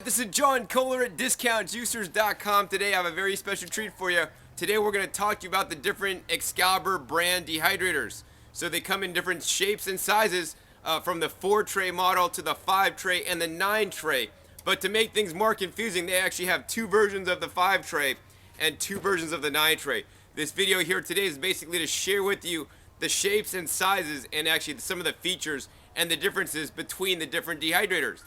This is John Kohler at DiscountJuicers.com. Today I have a very special treat for you. Today we're going to talk to you about the different Excalibur brand dehydrators. So they come in different shapes and sizes, from the 4-tray model to the 5-tray and the 9-tray. But to make things more confusing, they actually have two versions of the 5-tray and two versions of the 9-tray. This video here today is basically to share with you the shapes and sizes and actually some of the features and the differences between the different dehydrators.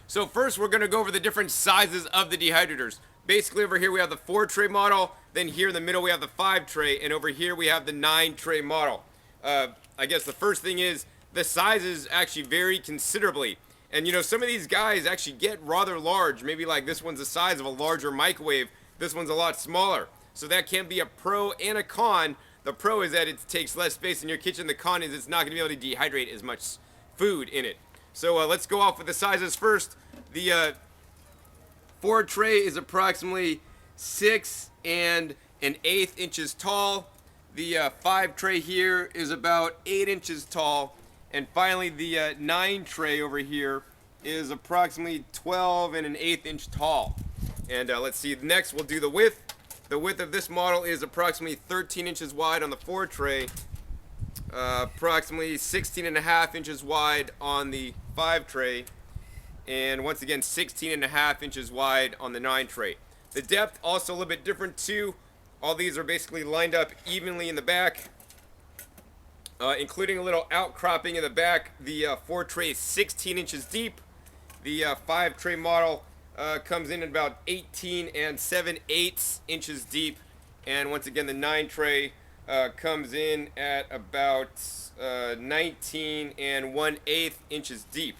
So first we're going to go over the different sizes of the dehydrators. Basically over here we have the 4-tray model, then here in the middle we have the 5-tray, and over here we have the 9-tray model. I guess the first thing is the sizes actually vary considerably. And you know, some of these guys actually get rather large. Maybe like this one's the size of a larger microwave, this one's a lot smaller. So that can be a pro and a con. The pro is that it takes less space in your kitchen. The con is it's not going to be able to dehydrate as much food in it. So let's go off with the sizes first. The 4-tray is approximately 6 1/8 inches tall. The 5-tray here is about 8 inches tall. And finally the 9-tray over here is approximately 12 1/8 inch tall. And let's see, next we'll do the width. The width of this model is approximately 13 inches wide on the 4-tray. Approximately 16.5 inches wide on the 5-tray, and once again 16.5 inches wide on the 9-tray. The depth also a little bit different too. All these are basically lined up evenly in the back, including a little outcropping in the back. The 4-tray is 16 inches deep. The 5-tray model comes in at about 18 7/8 inches deep, and once again the 9-tray comes in at about 19 1/8 inches deep.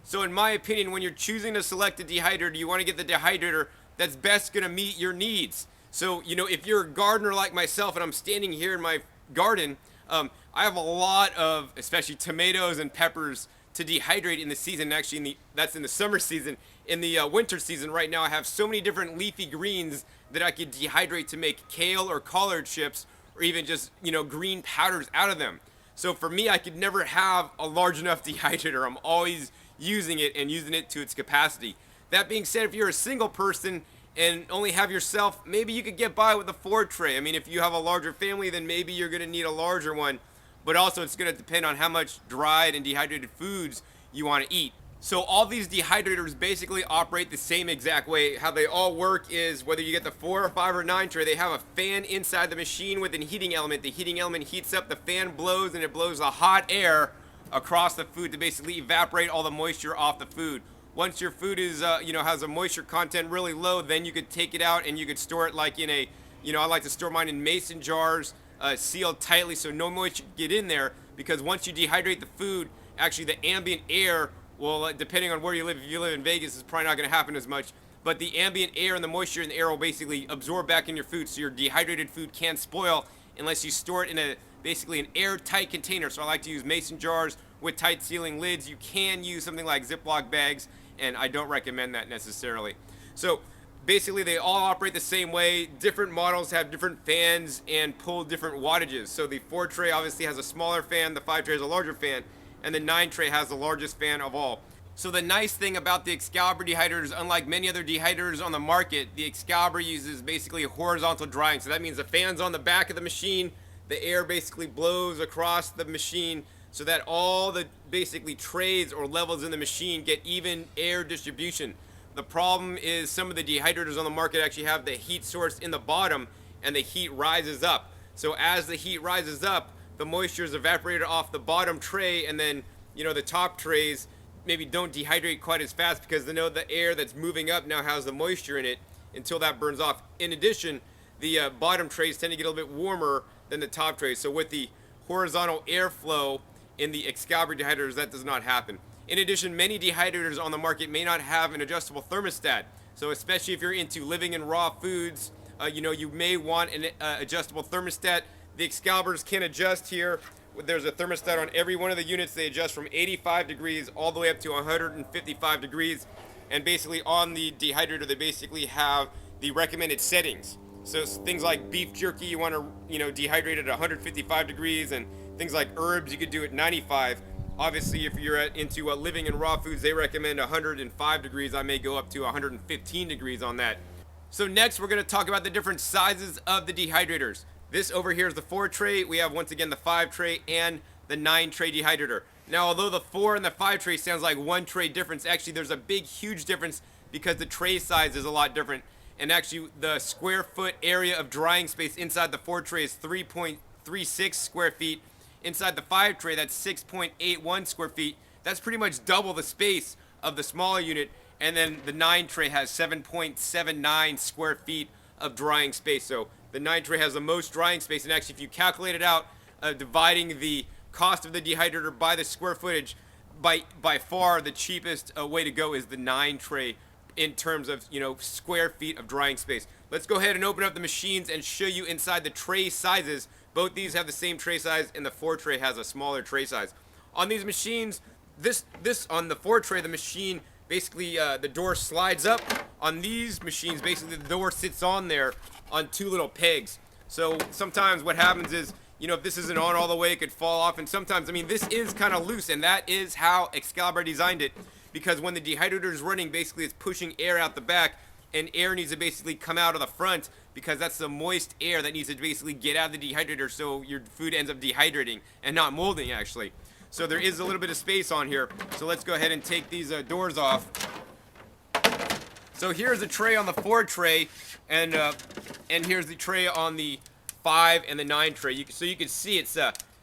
So in my opinion, when you're choosing to select a dehydrator, you want to get the dehydrator that's best going to meet your needs. So, you know, if you're a gardener like myself and I'm standing here in my garden, I have a lot of, especially tomatoes and peppers, to dehydrate in the season. Actually, that's in the summer season. In the winter season right now, I have so many different leafy greens that I could dehydrate to make kale or collard chips, or even just, you know, green powders out of them. So for me, I could never have a large enough dehydrator. I'm always using it and using it to its capacity. That being said, if you're a single person and only have yourself, maybe you could get by with a 4-tray. I mean, if you have a larger family, then maybe you're going to need a larger one. But also it's going to depend on how much dried and dehydrated foods you want to eat. So all these dehydrators basically operate the same exact way. How they all work is whether you get the 4 or 5 or 9 tray, they have a fan inside the machine with a heating element. The heating element heats up, the fan blows, and it blows the hot air across the food to basically evaporate all the moisture off the food. Once your food is, has a moisture content really low, then you could take it out and you could store it like in a, I like to store mine in mason jars, sealed tightly so no moisture can get in there, because once you dehydrate the food, actually the ambient air, well, depending on where you live, if you live in Vegas, it's probably not going to happen as much, but the ambient air and the moisture in the air will basically absorb back in your food, so your dehydrated food can't spoil unless you store it in basically an airtight container. So I like to use mason jars with tight sealing lids. You can use something like Ziploc bags, and I don't recommend that necessarily. So basically they all operate the same way. Different models have different fans and pull different wattages. So the 4-tray obviously has a smaller fan, the 5-tray has a larger fan, and the 9-tray has the largest fan of all. So the nice thing about the Excalibur dehydrators, unlike many other dehydrators on the market, the Excalibur uses basically horizontal drying. So that means the fan's on the back of the machine, the air basically blows across the machine so that all the basically trays or levels in the machine get even air distribution. The problem is some of the dehydrators on the market actually have the heat source in the bottom and the heat rises up. So as the heat rises up, the moisture is evaporated off the bottom tray, and then, the top trays maybe don't dehydrate quite as fast because they know the air that's moving up now has the moisture in it until that burns off. In addition, the bottom trays tend to get a little bit warmer than the top trays. So with the horizontal airflow in the Excalibur dehydrators, that does not happen. In addition, many dehydrators on the market may not have an adjustable thermostat. So especially if you're into living in raw foods, you may want an adjustable thermostat. The Excaliburs can adjust here. There's a thermostat on every one of the units. They adjust from 85 degrees all the way up to 155 degrees. And basically on the dehydrator, they basically have the recommended settings. So things like beef jerky, you want to, dehydrate at 155 degrees, and things like herbs, you could do at 95. Obviously, if you're into living in raw foods, they recommend 105 degrees. I may go up to 115 degrees on that. So next, we're going to talk about the different sizes of the dehydrators. This over here is the 4 tray. We have, once again, the 5 tray and the 9 tray dehydrator. Now, although the 4 and the 5 tray sounds like one tray difference, actually there's a big, huge difference because the tray size is a lot different. And actually, the square foot area of drying space inside the 4 tray is 3.36 square feet. Inside the 5 tray, that's 6.81 square feet. That's pretty much double the space of the smaller unit. And then the 9 tray has 7.79 square feet of drying space. So the 9 tray has the most drying space. And actually, if you calculate it out, dividing the cost of the dehydrator by the square footage, by far the cheapest way to go is the 9 tray in terms of, square feet of drying space. Let's go ahead and open up the machines and show you inside the tray sizes. Both these have the same tray size, and the 4 tray has a smaller tray size. On these machines, this on the 4 tray, the machine basically the door slides up. On these machines, basically the door sits on there on 2 little pegs. So sometimes what happens is, if this isn't on all the way, it could fall off. And sometimes, this is kind of loose, and that is how Excalibur designed it. Because when the dehydrator is running, basically it's pushing air out the back, and air needs to basically come out of the front because that's the moist air that needs to basically get out of the dehydrator, so your food ends up dehydrating and not molding, actually. So there is a little bit of space on here. So let's go ahead and take these doors off. So here's the tray on the 4 tray, and here's the tray on the 5 and the 9 tray. So you can see it's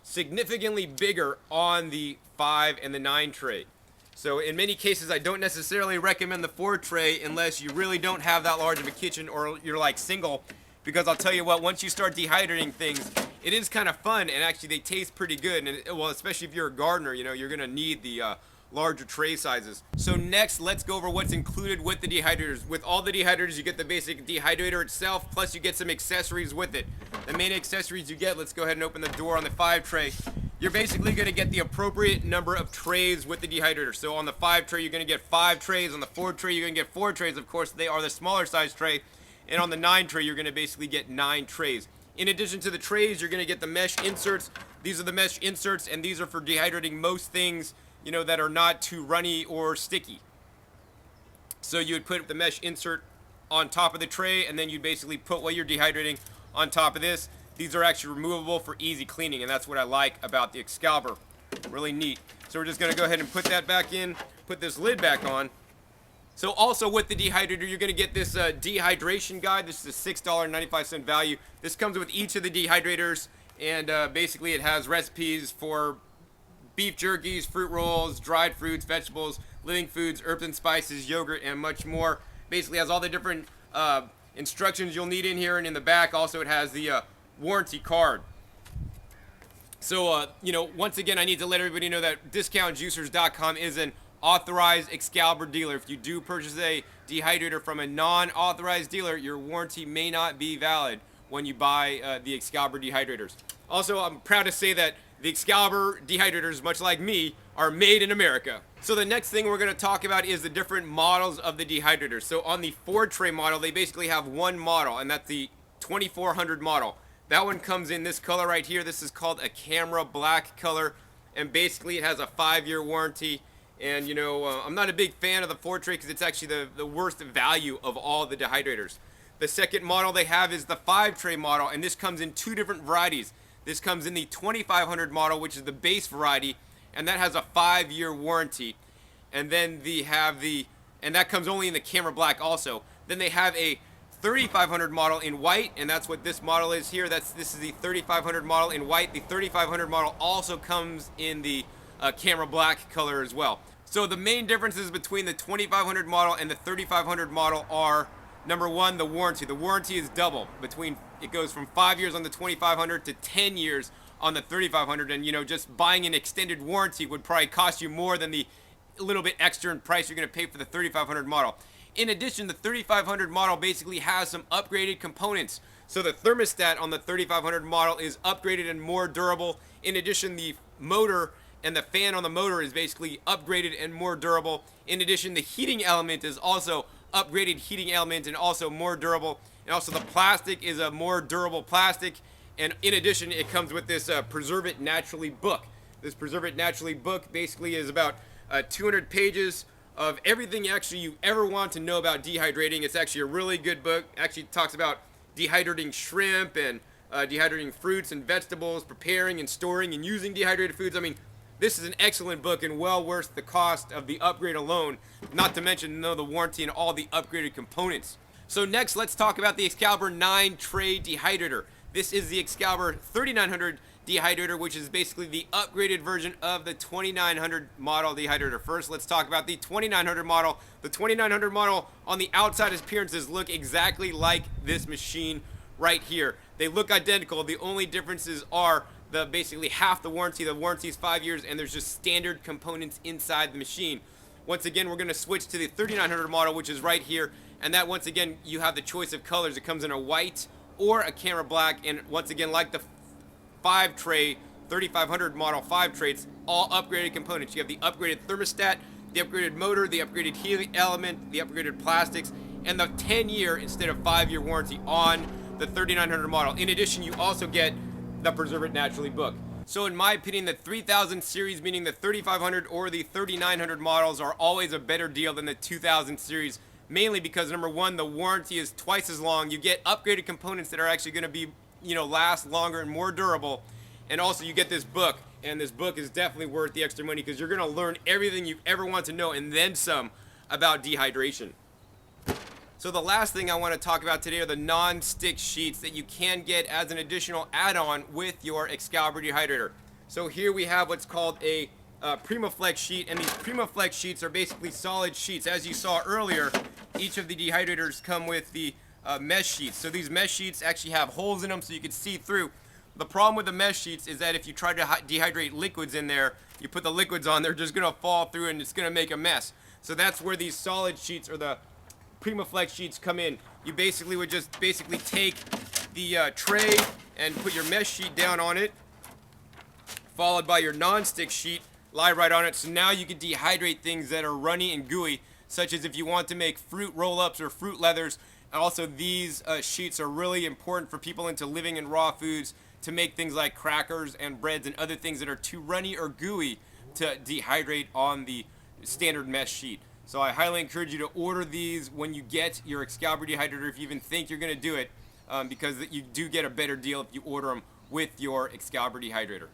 significantly bigger on the 5 and the 9 tray. So in many cases, I don't necessarily recommend the 4 tray unless you really don't have that large of a kitchen or you're like single, because I'll tell you what, once you start dehydrating things, it is kind of fun, and actually they taste pretty good. And well, especially if you're a gardener, you're gonna need the larger tray sizes. So next, let's go over what's included with the dehydrators. With all the dehydrators, you get the basic dehydrator itself, plus you get some accessories with it. The main accessories you get, let's go ahead and open the door on the 5 tray. You're basically going to get the appropriate number of trays with the dehydrator. So on the 5 tray, you're going to get 5 trays. On the 4 tray, you're going to get 4 trays. Of course, they are the smaller size tray. And on the 9 tray, you're going to basically get 9 trays. In addition to the trays, you're going to get the mesh inserts. These are the mesh inserts, and these are for dehydrating most things, that are not too runny or sticky. So you would put the mesh insert on top of the tray, and then you'd basically put what you're dehydrating on top of this. These are actually removable for easy cleaning, and that's what I like about the Excalibur. Really neat. So we're just going to go ahead and put that back in, put this lid back on. So also with the dehydrator, you're going to get this dehydration guide. This is a $6.95 value. This comes with each of the dehydrators, and basically it has recipes for beef jerkies, fruit rolls, dried fruits, vegetables, living foods, herbs and spices, yogurt, and much more. Basically has all the different instructions you'll need in here, and in the back also it has the warranty card. So, once again, I need to let everybody know that DiscountJuicers.com is an authorized Excalibur dealer. If you do purchase a dehydrator from a non-authorized dealer, your warranty may not be valid when you buy the Excalibur dehydrators. Also, I'm proud to say that the Excalibur dehydrators, much like me, are made in America. So the next thing we're going to talk about is the different models of the dehydrators. So on the 4 tray model, they basically have one model, and that's the 2400 model. That one comes in this color right here. This is called a camera black color, and basically it has a 5-year warranty. And I'm not a big fan of the 4 tray because it's actually the worst value of all the dehydrators. The second model they have is the 5 tray model, and this comes in 2 different varieties. This comes in the 2500 model, which is the base variety, and that has a 5-year warranty. And then and that comes only in the camera black also. Then they have a 3500 model in white, and that's what this model is here. This is the 3500 model in white. The 3500 model also comes in the camera black color as well. So the main differences between the 2500 model and the 3500 model are, number one, the warranty. The warranty is double. It goes from 5 years on the 2500 to 10 years on the 3500, and just buying an extended warranty would probably cost you more than the little bit extra in price you're going to pay for the 3500 model. In addition, the 3500 model basically has some upgraded components. So the thermostat on the 3500 model is upgraded and more durable. In addition, the motor and the fan on the motor is basically upgraded and more durable. In addition, the heating element is also upgraded heating element and also more durable. And also the plastic is a more durable plastic. And in addition, it comes with this Preserve It Naturally book. This Preserve It Naturally book basically is about 200 pages of everything actually you ever want to know about dehydrating. It's actually a really good book. Actually talks about dehydrating shrimp and dehydrating fruits and vegetables, preparing and storing and using dehydrated foods. I mean, this is an excellent book and well worth the cost of the upgrade alone, not to mention the warranty and all the upgraded components. So next, let's talk about the Excalibur 9 Tray Dehydrator. This is the Excalibur 3900 Dehydrator, which is basically the upgraded version of the 2900 model dehydrator. First, let's talk about the 2900 model. The 2900 model on the outside appearances look exactly like this machine right here. They look identical. The only differences are basically half the warranty. The warranty is 5 years, and there's just standard components inside the machine. Once again, we're going to switch to the 3900 model, which is right here, and that once again you have the choice of colors. It comes in a white or a camera black, and once again, like the 5 tray 3500 model 5 trays, all upgraded components. You have the upgraded thermostat, the upgraded motor, the upgraded heating element, the upgraded plastics, and the 10-year instead of 5-year warranty on the 3900 model. In addition, you also get the Preserve It Naturally book. So in my opinion, the 3000 series, meaning the 3500 or the 3900 models, are always a better deal than the 2000 series, mainly because number one, the warranty is twice as long. You get upgraded components that are actually going to be, last longer and more durable. And also you get this book, and this book is definitely worth the extra money because you're going to learn everything you ever want to know and then some about dehydration. So the last thing I want to talk about today are the non-stick sheets that you can get as an additional add-on with your Excalibur Dehydrator. So here we have what's called a PrimaFlex sheet, and these PrimaFlex sheets are basically solid sheets. As you saw earlier, each of the dehydrators come with the mesh sheets. So these mesh sheets actually have holes in them so you can see through. The problem with the mesh sheets is that if you try to dehydrate liquids in there, you put the liquids on, they're just going to fall through and it's going to make a mess. So that's where these solid sheets or the PrimaFlex sheets come in. You basically would just take the tray and put your mesh sheet down on it, followed by your non-stick sheet, lie right on it. So now you can dehydrate things that are runny and gooey, such as if you want to make fruit roll-ups or fruit leathers. And also these sheets are really important for people into living in raw foods to make things like crackers and breads and other things that are too runny or gooey to dehydrate on the standard mesh sheet. So I highly encourage you to order these when you get your Excalibur Dehydrator, if you even think you're going to do it, because you do get a better deal if you order them with your Excalibur Dehydrator.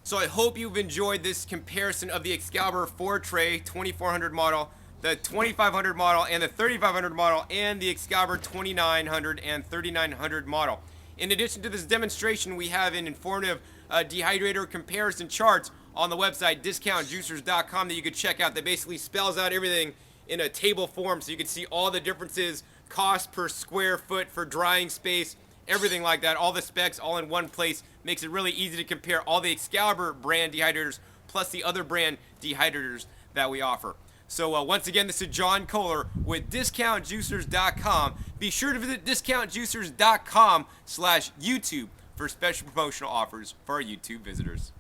So I hope you've enjoyed this comparison of the Excalibur 4 tray 2400 model, the 2500 model, and the 3500 model, and the Excalibur 2900 and 3900 model. In addition to this demonstration, we have an informative dehydrator comparison charts on the website discountjuicers.com that you could check out, that basically spells out everything in a table form so you can see all the differences, cost per square foot for drying space, everything like that, all the specs all in one place. Makes it really easy to compare all the Excalibur brand dehydrators plus the other brand dehydrators that we offer. So once again, this is John Kohler with discountjuicers.com. Be sure to visit discountjuicers.com/YouTube for special promotional offers for our YouTube visitors.